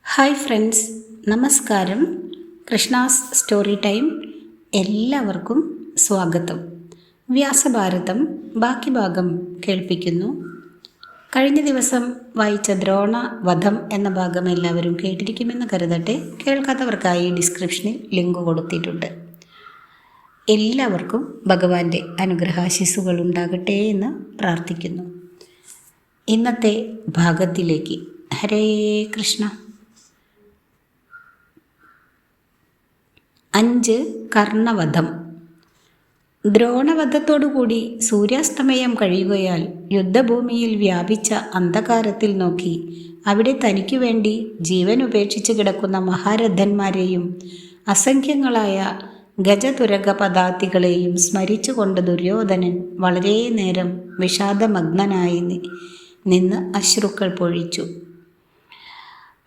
Hi friends, നമസ്കാരം. Krishna's story time എല്ലാവർക്കും സ്വാഗതം. വ്യാസഭാരതം ബാക്കി ഭാഗം കേൾപ്പിക്കുന്നു. കഴിഞ്ഞ ദിവസം വായിച്ച ദ്രോണവധം എന്ന ഭാഗം എല്ലാവരും കേട്ടിരിക്കുമെന്ന് കരുതട്ടെ. കേൾക്കാത്തവർക്കായി ഡിസ്ക്രിപ്ഷനിൽ ലിങ്ക് കൊടുത്തിട്ടുണ്ട്. എല്ലാവർക്കും ഭഗവാന്റെ അനുഗ്രഹാശിസ്സുകൾ ഉണ്ടാകട്ടെ എന്ന് പ്രാർത്ഥിക്കുന്നു. ഇന്നത്തെ ഭാഗത്തിലേക്ക്. ഹരേ കൃഷ്ണ. 5 കർണവധം. ദ്രോണവധത്തോടുകൂടി സൂര്യാസ്തമയം കഴിയുകയാൽ യുദ്ധഭൂമിയിൽ വ്യാപിച്ച അന്ധകാരത്തിൽ നോക്കി അവിടെ തനിക്കു വേണ്ടി ജീവൻ ഉപേക്ഷിച്ച് കിടക്കുന്ന മഹാരഥന്മാരെയും അസംഖ്യങ്ങളായ ഗജതുരക പദാതികളെയും സ്മരിച്ചുകൊണ്ട് ദുര്യോധനൻ വളരെ നേരം വിഷാദമഗ്നനായി നിന്ന് അശ്രുക്കൾ പൊഴിച്ചു.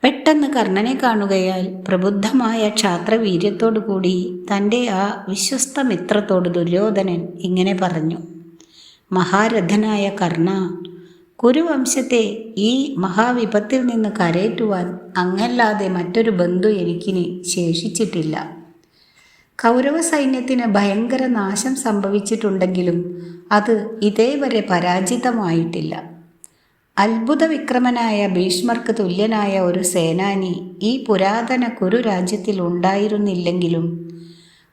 പെട്ടെന്ന് കർണനെ കാണുകയാൽ പ്രബുദ്ധമായ ക്ഷാത്രവീര്യത്തോടുകൂടി തൻ്റെ ആ വിശ്വസ്ത മിത്രത്തോട് ദുര്യോധനൻ ഇങ്ങനെ പറഞ്ഞു: മഹാരഥനായ കർണ, കുരുവംശത്തെ ഈ മഹാവിപത്തിൽ നിന്ന് കരയേറ്റുവാൻ അങ്ങല്ലാതെ മറ്റൊരു ബന്ധു എനിക്കിനി ശേഷിച്ചിട്ടില്ല. കൗരവ സൈന്യത്തിന് ഭയങ്കര നാശം സംഭവിച്ചിട്ടുണ്ടെങ്കിലും അത് ഇതേവരെ പരാജിതമായിട്ടില്ല. അത്ഭുത വിക്രമനായ ഭീഷ്മർക്ക് തുല്യനായ ഒരു സേനാനി ഈ പുരാതന കുരു രാജ്യത്തിൽ ഉണ്ടായിരുന്നില്ലെങ്കിലും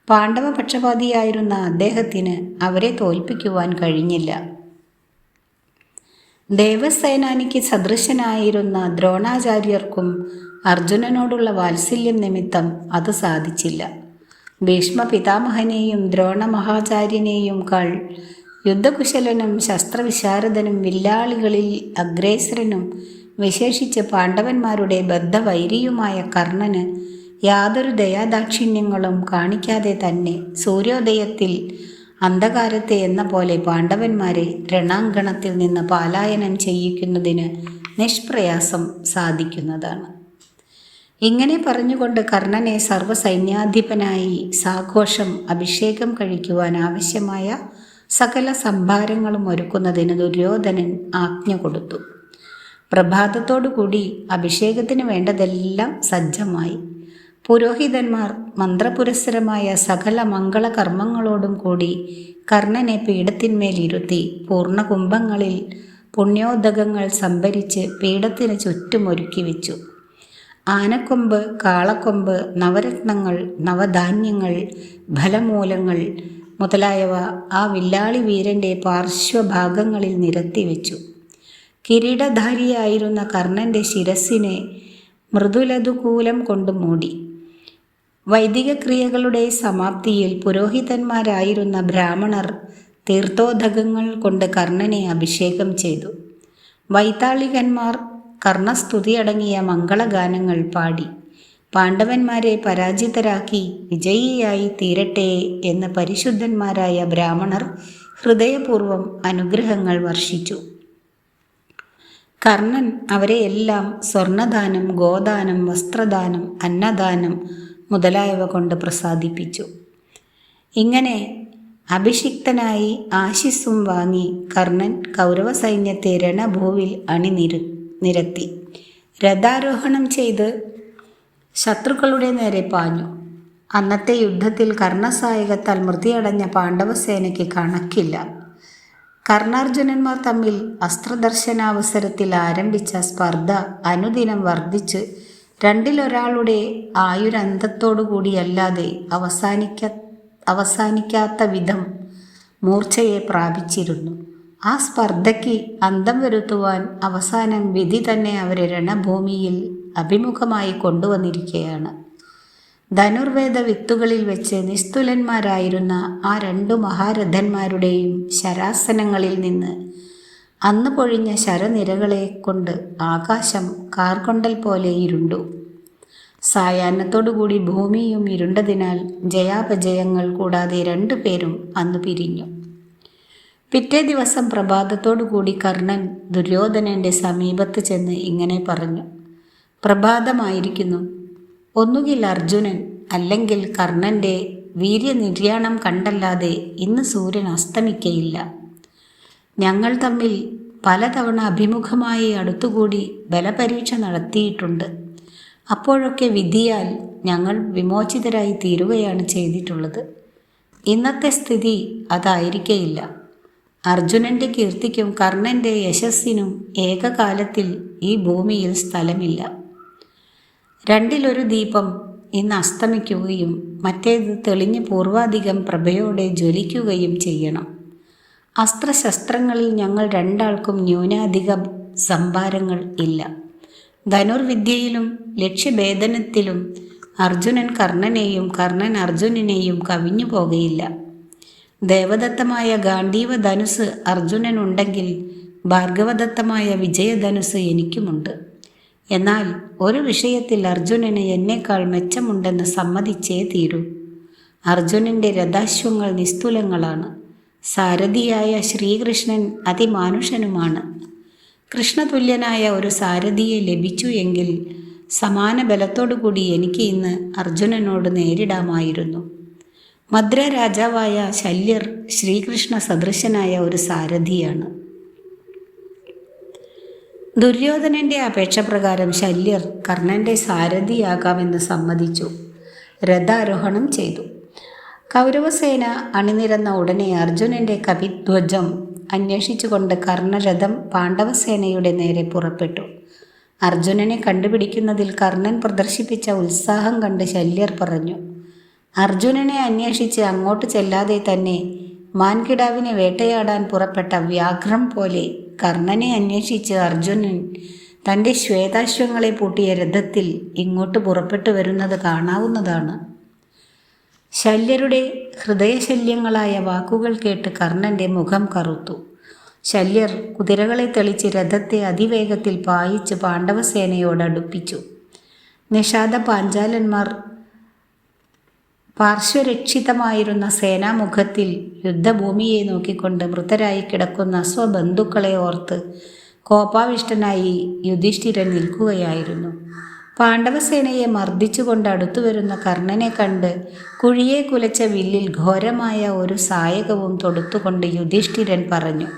പാണ്ഡവപക്ഷപാതിയായിരുന്ന അദ്ദേഹത്തിന് അവരെ തോൽപ്പിക്കുവാൻ കഴിഞ്ഞില്ല. ദേവസേനാനിക്ക് സദൃശനായിരുന്ന ദ്രോണാചാര്യർക്കും അർജുനനോടുള്ള വാത്സല്യം നിമിത്തം അത് സാധിച്ചില്ല. ഭീഷ്മ പിതാമഹനെയും ദ്രോണ മഹാചാര്യനെയും കാൾ യുദ്ധകുശലനും ശസ്ത്രവിശാരദനും വില്ലാളികളിൽ അഗ്രേസരനും വിശേഷിച്ച് പാണ്ഡവന്മാരുടെ ബദ്ധവൈരിയുമായ കർണന് യാതൊരു ദയാദാക്ഷിണ്യങ്ങളും കാണിക്കാതെ തന്നെ സൂര്യോദയത്തിൽ അന്ധകാരത്തെ എന്ന പോലെ പാണ്ഡവന്മാരെ രണാങ്കണത്തിൽ നിന്ന് പലായനം ചെയ്യിക്കുന്നതിന് നിഷ്പ്രയാസം സാധിക്കുന്നതാണ്. ഇങ്ങനെ പറഞ്ഞുകൊണ്ട് കർണനെ സർവ്വസൈന്യാധിപനായി സാഘോഷം അഭിഷേകം കഴിക്കുവാൻ ആവശ്യമായ സകല സംഭാരങ്ങളും ഒരുക്കുന്നതിന് ദുര്യോധനൻ ആജ്ഞ കൊടുത്തു. പ്രഭാതത്തോടുകൂടി അഭിഷേകത്തിന് വേണ്ടതെല്ലാം സജ്ജമായി. പുരോഹിതന്മാർ മന്ത്രപുരസ്സരമായ സകല മംഗളകർമ്മങ്ങളോടും കൂടി കർണനെ പീഠത്തിന്മേലിരുത്തി പൂർണ്ണകുംഭങ്ങളിൽ പുണ്യോദകങ്ങൾ സംഭരിച്ച് പീഠത്തിന് ചുറ്റും ഒരുക്കി വെച്ചു. ആനക്കൊമ്പ്, കാളക്കൊമ്പ്, നവരത്നങ്ങൾ, നവധാന്യങ്ങൾ, ഫലമൂലങ്ങൾ മുതലായവ ആ വില്ലാളി വീരൻ്റെ പാർശ്വഭാഗങ്ങളിൽ നിരത്തിവെച്ചു. കിരീടധാരിയായിരുന്ന കർണൻ്റെ ശിരസ്സിനെ മൃദുലതുകൂലം കൊണ്ട് മൂടി. വൈദിക ക്രിയകളുടെ സമാപ്തിയിൽ പുരോഹിതന്മാരായിരുന്ന ബ്രാഹ്മണർ തീർത്ഥോദകങ്ങൾ കൊണ്ട് കർണനെ അഭിഷേകം ചെയ്തു. വൈതാളികന്മാർ കർണസ്തുതി അടങ്ങിയ മംഗളഗാനങ്ങൾ പാടി പാണ്ഡവന്മാരെ പരാജിതരാക്കി വിജയിയായി തീരട്ടെ എന്ന് പരിശുദ്ധന്മാരായ ബ്രാഹ്മണർ ഹൃദയപൂർവ്വം അനുഗ്രഹങ്ങൾ വർഷിച്ചു. കർണൻ അവരെയെല്ലാം സ്വർണദാനം, ഗോദാനം, വസ്ത്രദാനം, അന്നദാനം മുതലായവ കൊണ്ട് പ്രസാദിപ്പിച്ചു. ഇങ്ങനെ അഭിഷിക്തനായി ആശിസ്സും വാങ്ങി കർണൻ കൗരവ സൈന്യത്തെ രണഭൂവിൽ നിരത്തി രഥാരോഹണം ചെയ്ത് ശത്രുക്കളുടെ നേരെ പാഞ്ഞു. അന്നത്തെ യുദ്ധത്തിൽ കർണസായകത്താൽ മൃതിയടഞ്ഞ പാണ്ഡവസേനയ്ക്ക് കണക്കില്ല. കർണാർജുനന്മാർ തമ്മിൽ അസ്ത്രദർശനാവസരത്തിൽ ആരംഭിച്ച സ്പർദ്ധ അനുദിനം വർദ്ധിച്ച് രണ്ടിലൊരാളുടെ ആയുരന്തത്തോടുകൂടിയല്ലാതെ അവസാനിക്കാത്ത വിധം മൂർച്ചയെ പ്രാപിച്ചിരുന്നു. ആ സ്പർദ്ധയ്ക്ക് അന്തം വരുത്തുവാൻ അവസാനം വിധി തന്നെ അവരെ രണഭൂമിയിൽ അഭിമുഖമായി കൊണ്ടുവന്നിരിക്കുകയാണ്. ധനുർവേദ വിത്തുകളിൽ വെച്ച് നിസ്തുലന്മാരായിരുന്ന ആ 2 മഹാരഥന്മാരുടെയും ശരാസനങ്ങളിൽ നിന്ന് അന്ന് പൊഴിഞ്ഞ ശരനിരകളെ കൊണ്ട് ആകാശം കാർകൊണ്ടൽ പോലെ ഇരുണ്ടു. സായാഹ്നത്തോടുകൂടി ഭൂമിയും ഇരുണ്ടതിനാൽ ജയാപജയങ്ങൾ കൂടാതെ 2 പേരും അന്ന് പിരിഞ്ഞു. പിറ്റേ ദിവസം പ്രഭാതത്തോടുകൂടി കർണൻ ദുര്യോധനൻ്റെ സമീപത്ത് ചെന്ന് ഇങ്ങനെ പറഞ്ഞു: പ്രഭാതമായിരിക്കുന്നു. ഒന്നുകിൽ അർജുനൻ അല്ലെങ്കിൽ കർണൻ്റെ വീര്യനിര്യാണം കണ്ടല്ലാതെ ഇന്ന് സൂര്യൻ അസ്തമിക്കയില്ല. ഞങ്ങൾ തമ്മിൽ പലതവണ അഭിമുഖമായി അടുത്തുകൂടി ബലപരീക്ഷ നടത്തിയിട്ടുണ്ട്. അപ്പോഴൊക്കെ വിധിയാൽ ഞങ്ങൾ വിമോചിതരായി തീരുകയാണ് ചെയ്തിട്ടുള്ളത്. ഇന്നത്തെ സ്ഥിതി അതായിരിക്കയില്ല. അർജുനൻ്റെ കീർത്തിക്കും കർണൻ്റെ യശസ്സിനും ഏകകാലത്തിൽ ഈ ഭൂമിയിൽ സ്ഥലമില്ല. രണ്ടിലൊരു ദീപം ഇന്ന് അസ്തമിക്കുകയും മറ്റേത് തെളിഞ്ഞ് പൂർവാധികം പ്രഭയോടെ ജ്വലിക്കുകയും ചെയ്യണം. അസ്ത്രശസ്ത്രങ്ങളിൽ ഞങ്ങൾ രണ്ടാൾക്കും ന്യൂനാധിക സംഭാരങ്ങൾ ഇല്ല. ധനുർവിദ്യയിലും ലക്ഷ്യഭേദനത്തിലും അർജുനൻ കർണനെയും കർണൻ അർജുനനെയും കവിഞ്ഞു പോകയില്ല. ദേവദത്തമായ ഗാണ്ഡീവ ധനുസ് അർജുനനുണ്ടെങ്കിൽ ഭാർഗവദത്തമായ വിജയധനുസ് എനിക്കുമുണ്ട്. എന്നാൽ ഒരു വിഷയത്തിൽ അർജുനന് എന്നേക്കാൾ മെച്ചമുണ്ടെന്ന് സമ്മതിച്ചേ തീരൂ. അർജുനൻ്റെ രഥാശ്വങ്ങൾ നിസ്തുലങ്ങളാണ്. സാരഥിയായ ശ്രീകൃഷ്ണൻ അതിമാനുഷനുമാണ്. കൃഷ്ണതുല്യനായ ഒരു സാരഥിയെ ലഭിച്ചു എങ്കിൽ സമാന ബലത്തോടുകൂടി എനിക്ക് ഇന്ന് അർജുനനോട് നേരിടാമായിരുന്നു. മദ്ര രാജാവായ ശല്യർ ശ്രീകൃഷ്ണ സദൃശനായ ഒരു സാരഥിയാണ്. ദുര്യോധനൻ്റെ അപേക്ഷ പ്രകാരം ശല്യർ കർണൻ്റെ സാരഥിയാകാമെന്ന് സമ്മതിച്ചു. രഥാരോഹണം ചെയ്തു. കൗരവസേന അണിനിരന്ന ഉടനെ അർജുനൻ്റെ കപിധ്വജം അന്വേഷിച്ചുകൊണ്ട് കർണരഥം പാണ്ഡവസേനയുടെ നേരെ പുറപ്പെട്ടു. അർജുനനെ കണ്ടുപിടിക്കുന്നതിൽ കർണൻ പ്രദർശിപ്പിച്ച ഉത്സാഹം കണ്ട് ശല്യർ പറഞ്ഞു, അർജുനനെ അന്വേഷിച്ച് അങ്ങോട്ട് ചെല്ലാതെ തന്നെ മാൻകിടാവിനെ വേട്ടയാടാൻ പുറപ്പെട്ട വ്യാഘ്രം പോലെ കർണനെ അന്വേഷിച്ച് അർജുനൻ തൻ്റെ ശ്വേതാശ്വങ്ങളെ പൂട്ടിയ രഥത്തിൽ ഇങ്ങോട്ട് പുറപ്പെട്ടു വരുന്നത് കാണാവുന്നതാണ്. ശല്യരുടെ ഹൃദയശല്യങ്ങളായ വാക്കുകൾ കേട്ട് കർണൻ്റെ മുഖം കറുത്തു. ശല്യർ കുതിരകളെ തെളിച്ച് രഥത്തെ അതിവേഗത്തിൽ പായിച്ച് പാണ്ഡവസേനയോടടുപ്പിച്ചു. നിഷാദ പാഞ്ചാലന്മാർ പാർശ്വരക്ഷിതമായിരുന്ന സേനാമുഖത്തിൽ യുദ്ധഭൂമിയെ നോക്കിക്കൊണ്ട് മൃതരായി കിടക്കുന്ന സ്വബന്ധുക്കളെ ഓർത്ത് കോപാവിഷ്ടനായി യുധിഷ്ഠിരൻ നിൽക്കുകയായിരുന്നു. പാണ്ഡവസേനയെ മർദ്ദിച്ചുകൊണ്ട് അടുത്തുവരുന്ന കർണനെ കണ്ട് കുഴിയെ കുലച്ച വില്ലിൽ ഘോരമായ ഒരു സായകവും തൊടുത്തുകൊണ്ട് യുധിഷ്ഠിരൻ പറഞ്ഞു,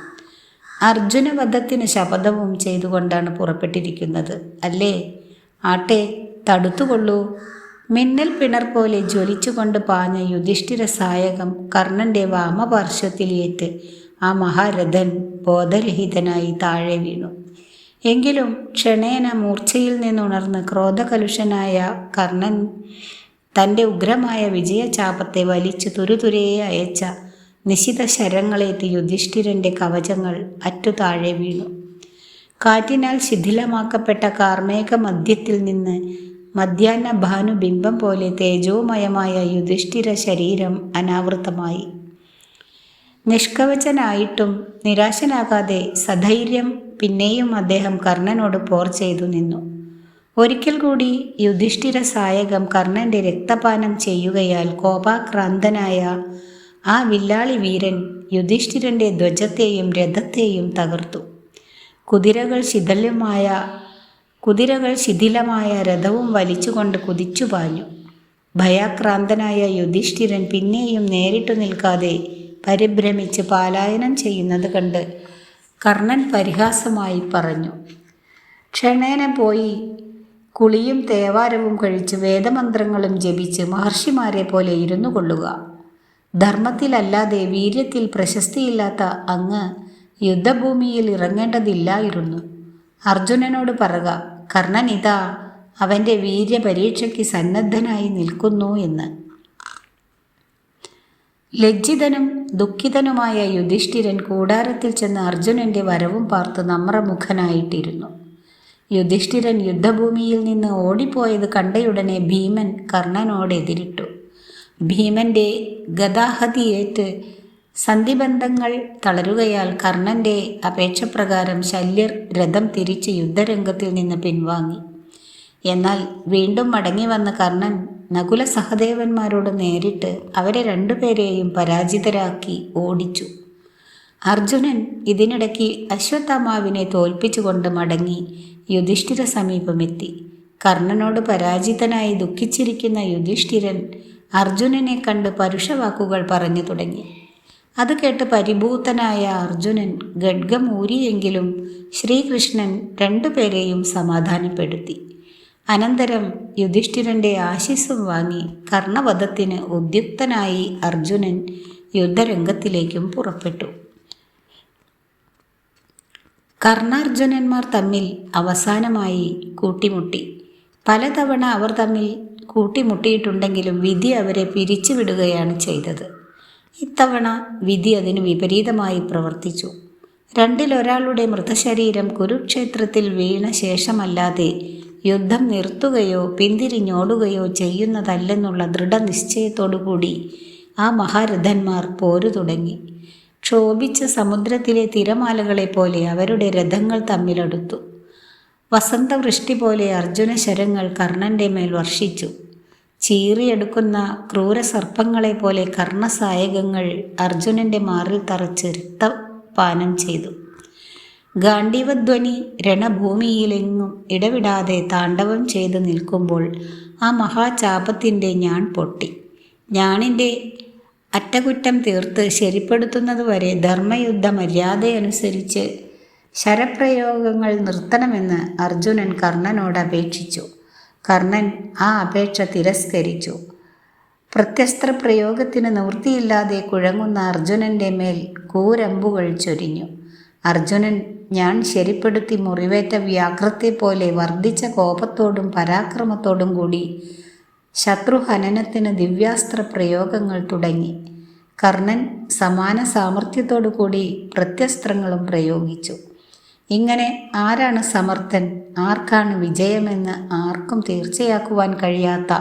അർജുനവധത്തിന് ശപഥവും ചെയ്തുകൊണ്ടാണ് പുറപ്പെട്ടിരിക്കുന്നത് അല്ലേ? ആട്ടെ, തടുത്തുകൊള്ളൂ. മിന്നൽ പിണർ പോലെ ജ്വലിച്ചുകൊണ്ട് പാഞ്ഞ യുധിഷ്ഠിര സായകം കർണൻ്റെ വാമപാർശ്വത്തിലേറ്റ് ആ മഹാരഥൻ ബോധരഹിതനായി താഴെ വീണു. എങ്കിലും ക്ഷണേന മൂർച്ഛയിൽ നിന്നുണർന്ന് ക്രോധകലുഷനായ കർണൻ തൻ്റെ ഉഗ്രമായ വിജയചാപത്തെ വലിച്ചു തുരുതുരയെ അയച്ച നിശിത ശരങ്ങളേറ്റ് യുധിഷ്ഠിരൻ്റെ കവചങ്ങൾ അറ്റു താഴെ വീണു. കാറ്റിനാൽ ശിഥിലമാക്കപ്പെട്ട കാർമേഘ മധ്യത്തിൽ നിന്ന് മധ്യാഹ്ന ഭാനുബിംബം പോലെ തേജോമയമായ യുധിഷ്ഠിര ശരീരം അനാവൃതമായി. നിഷ്കവചനായിട്ടും നിരാശനാകാതെ സധൈര്യം പിന്നെയും അദ്ദേഹം കർണനോട് പോർ ചെയ്തു നിന്നു. ഒരിക്കൽ കൂടി യുധിഷ്ഠിര സായകം കർണൻ്റെ രക്തപാനം ചെയ്യുകയാൽ കോപാക്രാന്തനായ ആ വില്ലാളി വീരൻ യുധിഷ്ഠിരൻ്റെ ധ്വജത്തെയും രഥത്തെയും തകർത്തു. കുതിരകൾ ശിഥിലമായ രഥവും വലിച്ചുകൊണ്ട് കുതിച്ചു പാഞ്ഞു. ഭയാക്രാന്തനായ യുധിഷ്ഠിരൻ പിന്നെയും നേരിട്ടു നിൽക്കാതെ പരിഭ്രമിച്ച് പലായനം ചെയ്യുന്നത് കണ്ട് കർണൻ പരിഹാസമായി പറഞ്ഞു, ക്ഷണേന പോയി കുളിയും തേവാരവും കഴിച്ച് വേദമന്ത്രങ്ങളും ജപിച്ച് മഹർഷിമാരെ പോലെ ഇരുന്നു കൊള്ളുക. ധർമ്മത്തിലല്ലാതെ വീര്യത്തിൽ പ്രശസ്തിയില്ലാത്ത അങ്ങ് യുദ്ധഭൂമിയിൽ ഇറങ്ങേണ്ടതില്ലായിരുന്നു. അർജുനനോട് പറക, കർണൻ ഇതാ അവൻ്റെ വീര്യപരീക്ഷയ്ക്ക് സന്നദ്ധനായി നിൽക്കുന്നു എന്ന്. ലജ്ജിതനും ദുഃഖിതനുമായ യുധിഷ്ഠിരൻ കൂടാരത്തിൽ ചെന്ന് അർജുനൻ്റെ വരവും പാർത്ത് നമ്രമുഖനായിട്ടിരുന്നു. യുധിഷ്ഠിരൻ യുദ്ധഭൂമിയിൽ നിന്ന് ഓടിപ്പോയത് കണ്ടയുടനെ ഭീമൻ കർണനോടെതിരിട്ടു. ഭീമൻ്റെ ഗദാഹതിയേറ്റ് സന്ധിബന്ധങ്ങൾ തളരുകയാൽ കർണൻ്റെ അപേക്ഷപ്രകാരം ശല്യർ രഥം തിരിച്ച് യുദ്ധരംഗത്തിൽ നിന്ന് പിൻവാങ്ങി. എന്നാൽ വീണ്ടും മടങ്ങി വന്ന കർണൻ നകുല സഹദേവന്മാരോട് നേരിട്ട് അവരെ രണ്ടുപേരെയും പരാജിതരാക്കി ഓടിച്ചു. അർജുനൻ ഇതിനിടയ്ക്ക് അശ്വത്ഥാമാവിനെ തോൽപ്പിച്ചുകൊണ്ട് മടങ്ങി യുധിഷ്ഠിര സമീപമെത്തി. കർണനോട് പരാജിതനായി ദുഃഖിച്ചിരിക്കുന്ന യുധിഷ്ഠിരൻ അർജുനനെ കണ്ട് പരുഷവാക്കുകൾ പറഞ്ഞു തുടങ്ങി. അത് കേട്ട് പരിഭൂതനായ അർജുനൻ ഖഡ്ഗം ഊരിയെങ്കിലും ശ്രീകൃഷ്ണൻ രണ്ടുപേരെയും സമാധാനപ്പെടുത്തി. അനന്തരം യുധിഷ്ഠിരൻ്റെ ആശീസ്സും വാങ്ങി കർണവധത്തിന് ഉദ്യുക്തനായി അർജുനൻ യുദ്ധരംഗത്തിലേക്കും പുറപ്പെട്ടു. കർണാർജുനന്മാർ തമ്മിൽ അവസാനമായി കൂട്ടിമുട്ടി. പലതവണ അവർ തമ്മിൽ കൂട്ടിമുട്ടിയിട്ടുണ്ടെങ്കിലും വിധി അവരെ പിരിച്ചുവിടുകയാണ് ചെയ്തത്. ഇത്തവണ വിധി അതിന് വിപരീതമായി പ്രവർത്തിച്ചു. രണ്ടിലൊരാളുടെ മൃതശരീരം കുരുക്ഷേത്രത്തിൽ വീണ ശേഷമല്ലാതെ യുദ്ധം നിർത്തുകയോ പിന്തിരിഞ്ഞോടുകയോ ചെയ്യുന്നതല്ലെന്നുള്ള ദൃഢനിശ്ചയത്തോടുകൂടി ആ മഹാരഥന്മാർ പോരു തുടങ്ങി. ക്ഷോഭിച്ച സമുദ്രത്തിലെ തിരമാലകളെ പോലെ അവരുടെ രഥങ്ങൾ തമ്മിലടുത്തു. വസന്തവൃഷ്ടി പോലെ അർജുന ശരങ്ങൾ കർണൻ്റെ മേൽ വർഷിച്ചു. ചീറിയെടുക്കുന്ന ക്രൂരസർപ്പങ്ങളെ പോലെ കർണസായകങ്ങൾ അർജുനൻ്റെ മാറിൽ തറച്ച് രക്തപാനം ചെയ്തു. ഗാണ്ഡീവധ്വനി രണഭൂമിയിലെങ്ങും ഇടവിടാതെ താണ്ഡവം ചെയ്ത് നിൽക്കുമ്പോൾ ആ മഹാചാപത്തിൻ്റെ ഞാൺ പൊട്ടി. ഞാണിൻ്റെ അറ്റകുറ്റം തീർത്ത് ശരിപ്പെടുത്തുന്നതുവരെ ധർമ്മയുദ്ധ മര്യാദയനുസരിച്ച് ശരപ്രയോഗങ്ങൾ നിർത്തണമെന്ന് അർജുനൻ കർണനോട് അപേക്ഷിച്ചു. കർണൻ ആ അപേക്ഷ തിരസ്കരിച്ചു. പ്രത്യസ്ത്ര പ്രയോഗത്തിന് നിവൃത്തിയില്ലാതെ കുഴങ്ങുന്ന അർജുനൻ്റെ മേൽ കൂരമ്പുകൾ ചൊരിഞ്ഞു. അർജുനൻ ഞാൻ ശരിപ്പെടുത്തി മുറിവേറ്റ വ്യാഘ്രത്തെ പോലെ വർദ്ധിച്ച കോപത്തോടും പരാക്രമത്തോടും കൂടി ശത്രുഹനനത്തിന് ദിവ്യാസ്ത്ര പ്രയോഗങ്ങൾ തുടങ്ങി. കർണൻ സമാന സാമർഥ്യത്തോടു കൂടി പ്രത്യസ്ത്രങ്ങളും പ്രയോഗിച്ചു. ഇങ്ങനെ ആരാണ് സമർത്ഥൻ, ആർക്കാണ് വിജയമെന്ന് ആർക്കും തീർച്ചയാക്കുവാൻ കഴിയാത്ത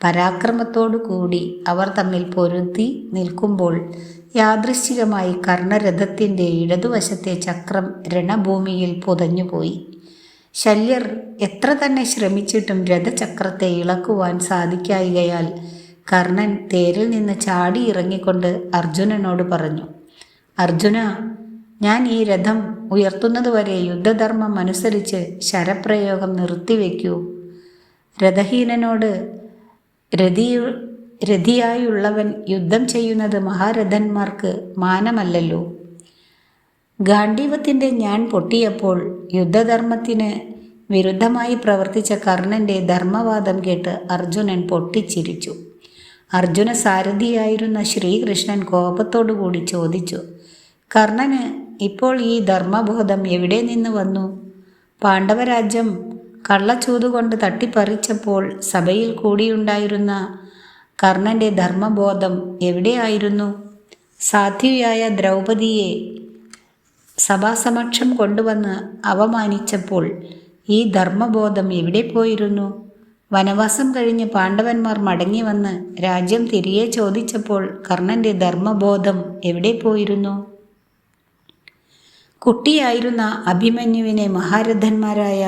പരാക്രമത്തോടു കൂടി അവർ തമ്മിൽ പൊരുതി നിൽക്കുമ്പോൾ യാദൃശ്ചികമായി കർണരഥത്തിൻ്റെ ഇടതുവശത്തെ ചക്രം രണഭൂമിയിൽ പുതഞ്ഞുപോയി. ശല്യർ എത്ര തന്നെ ശ്രമിച്ചിട്ടും രഥചക്രത്തെ ഇളക്കുവാൻ സാധിക്കായികയാൽ കർണൻ തേരിൽ നിന്ന് ചാടി ഇറങ്ങിക്കൊണ്ട് അർജുനനോട് പറഞ്ഞു, അർജുന, ഞാൻ ഈ രഥം ഉയർത്തുന്നതുവരെ യുദ്ധധർമ്മം അനുസരിച്ച് ശരപ്രയോഗം നിർത്തിവെക്കൂ. രഥഹീനനോട് രഥിയായുള്ളവൻ യുദ്ധം ചെയ്യുന്നത് മഹാരഥന്മാർക്ക് മാനമല്ലല്ലോ. ഗാണ്ഡീവത്തിൻ്റെ ഞാൻ പൊട്ടിയപ്പോൾ യുദ്ധധർമ്മത്തിന് വിരുദ്ധമായി പ്രവർത്തിച്ച കർണൻ്റെ ധർമ്മവാദം കേട്ട് അർജുനൻ പൊട്ടിച്ചിരിച്ചു. അർജുന സാരഥിയായിരുന്ന ശ്രീകൃഷ്ണൻ കോപത്തോടുകൂടി ചോദിച്ചു, കർണന് ഇപ്പോൾ ഈ ധർമ്മബോധം എവിടെ നിന്ന് വന്നു? പാണ്ഡവരാജ്യം കള്ളച്ചൂതുകൊണ്ട് തട്ടിപ്പറിച്ചപ്പോൾ സഭയിൽ കൂടിയുണ്ടായിരുന്ന കർണൻ്റെ ധർമ്മബോധം എവിടെയായിരുന്നു? സാധ്വിയായ ദ്രൗപദിയെ സഭാസമക്ഷം കൊണ്ടുവന്ന് അവമാനിച്ചപ്പോൾ ഈ ധർമ്മബോധം എവിടെ പോയിരുന്നു? വനവാസം കഴിഞ്ഞ് പാണ്ഡവന്മാർ മടങ്ങി വന്ന് രാജ്യം തിരികെ ചോദിച്ചപ്പോൾ കർണൻ്റെ ധർമ്മബോധം എവിടെ പോയിരുന്നു? കുട്ടിയായിരുന്ന അഭിമന്യുവിനെ മഹാരഥന്മാരായ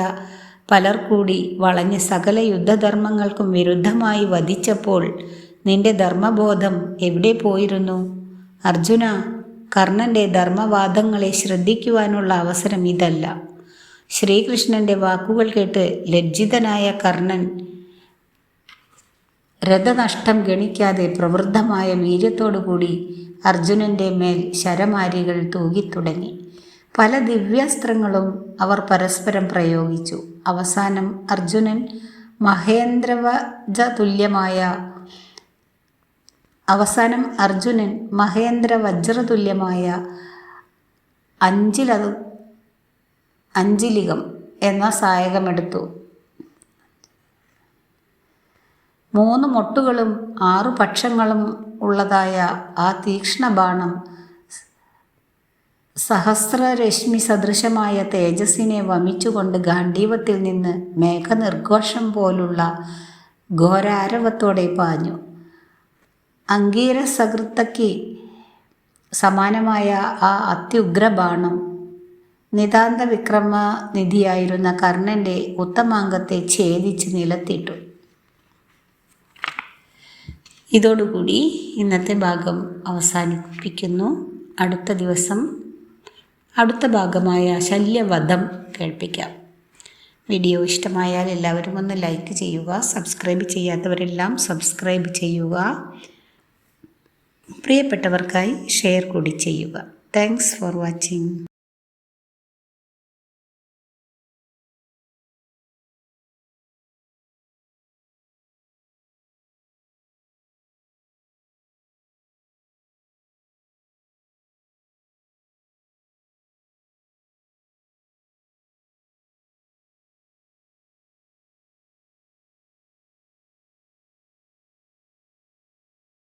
പലർ കൂടി വളഞ്ഞ് സകല യുദ്ധധർമ്മങ്ങൾക്കും വിരുദ്ധമായി വധിച്ചപ്പോൾ നിന്റെ ധർമ്മബോധം എവിടെ പോയിരുന്നു? അർജുന, കർണൻ്റെ ധർമ്മവാദങ്ങളെ ശ്രദ്ധിക്കുവാനുള്ള അവസരം ഇതല്ല. ശ്രീകൃഷ്ണൻ്റെ വാക്കുകൾ കേട്ട് ലജ്ജിതനായ കർണൻ രഥനഷ്ടം ഗണിക്കാതെ പ്രവൃദ്ധമായ വീര്യത്തോടുകൂടി അർജുനൻ്റെ മേൽ ശരമാരികൾ തൂകിത്തുടങ്ങി. പല ദിവ്യാസ്ത്രങ്ങളും അവർ പരസ്പരം പ്രയോഗിച്ചു. അവസാനം അർജുനൻ മഹേന്ദ്രവജ്രതുല്യമായ അഞ്ചിലികം എന്ന സായകമെടുത്തു. 3 മൊട്ടുകളും 6 പക്ഷങ്ങളും ഉള്ളതായ ആ തീക്ഷ്ണബാണം സഹസ്രരശ്മി സദൃശമായ തേജസ്സിനെ വമിച്ചുകൊണ്ട് ഗാണ്ഡീവത്തിൽ നിന്ന് മേഘനിർഘോഷം പോലുള്ള ഘോരാരവത്തോടെ പാഞ്ഞു. അംഗീരസകൃത്തയ്ക്ക് സമാനമായ ആ അത്യുഗ്രബാണം നിതാന്ത വിക്രമനിധിയായിരുന്ന കർണൻ്റെ ഉത്തമാംഗത്തെ ഛേദിച്ച് നിലത്തിട്ടു. ഇതോടുകൂടി ഇന്നത്തെ ഭാഗം അവസാനിപ്പിക്കുന്നു. അടുത്ത ദിവസം അടുത്ത ഭാഗമായ ശല്യവധം കേൾപ്പിക്കാം. വീഡിയോ ഇഷ്ടമായാൽ എല്ലാവരും ഒന്ന് ലൈക്ക് ചെയ്യുക. സബ്സ്ക്രൈബ് ചെയ്യാത്തവരെല്ലാം സബ്സ്ക്രൈബ് ചെയ്യുക. പ്രിയപ്പെട്ടവർക്കായി ഷെയർ കൂടി ചെയ്യുക. Thanks for watching.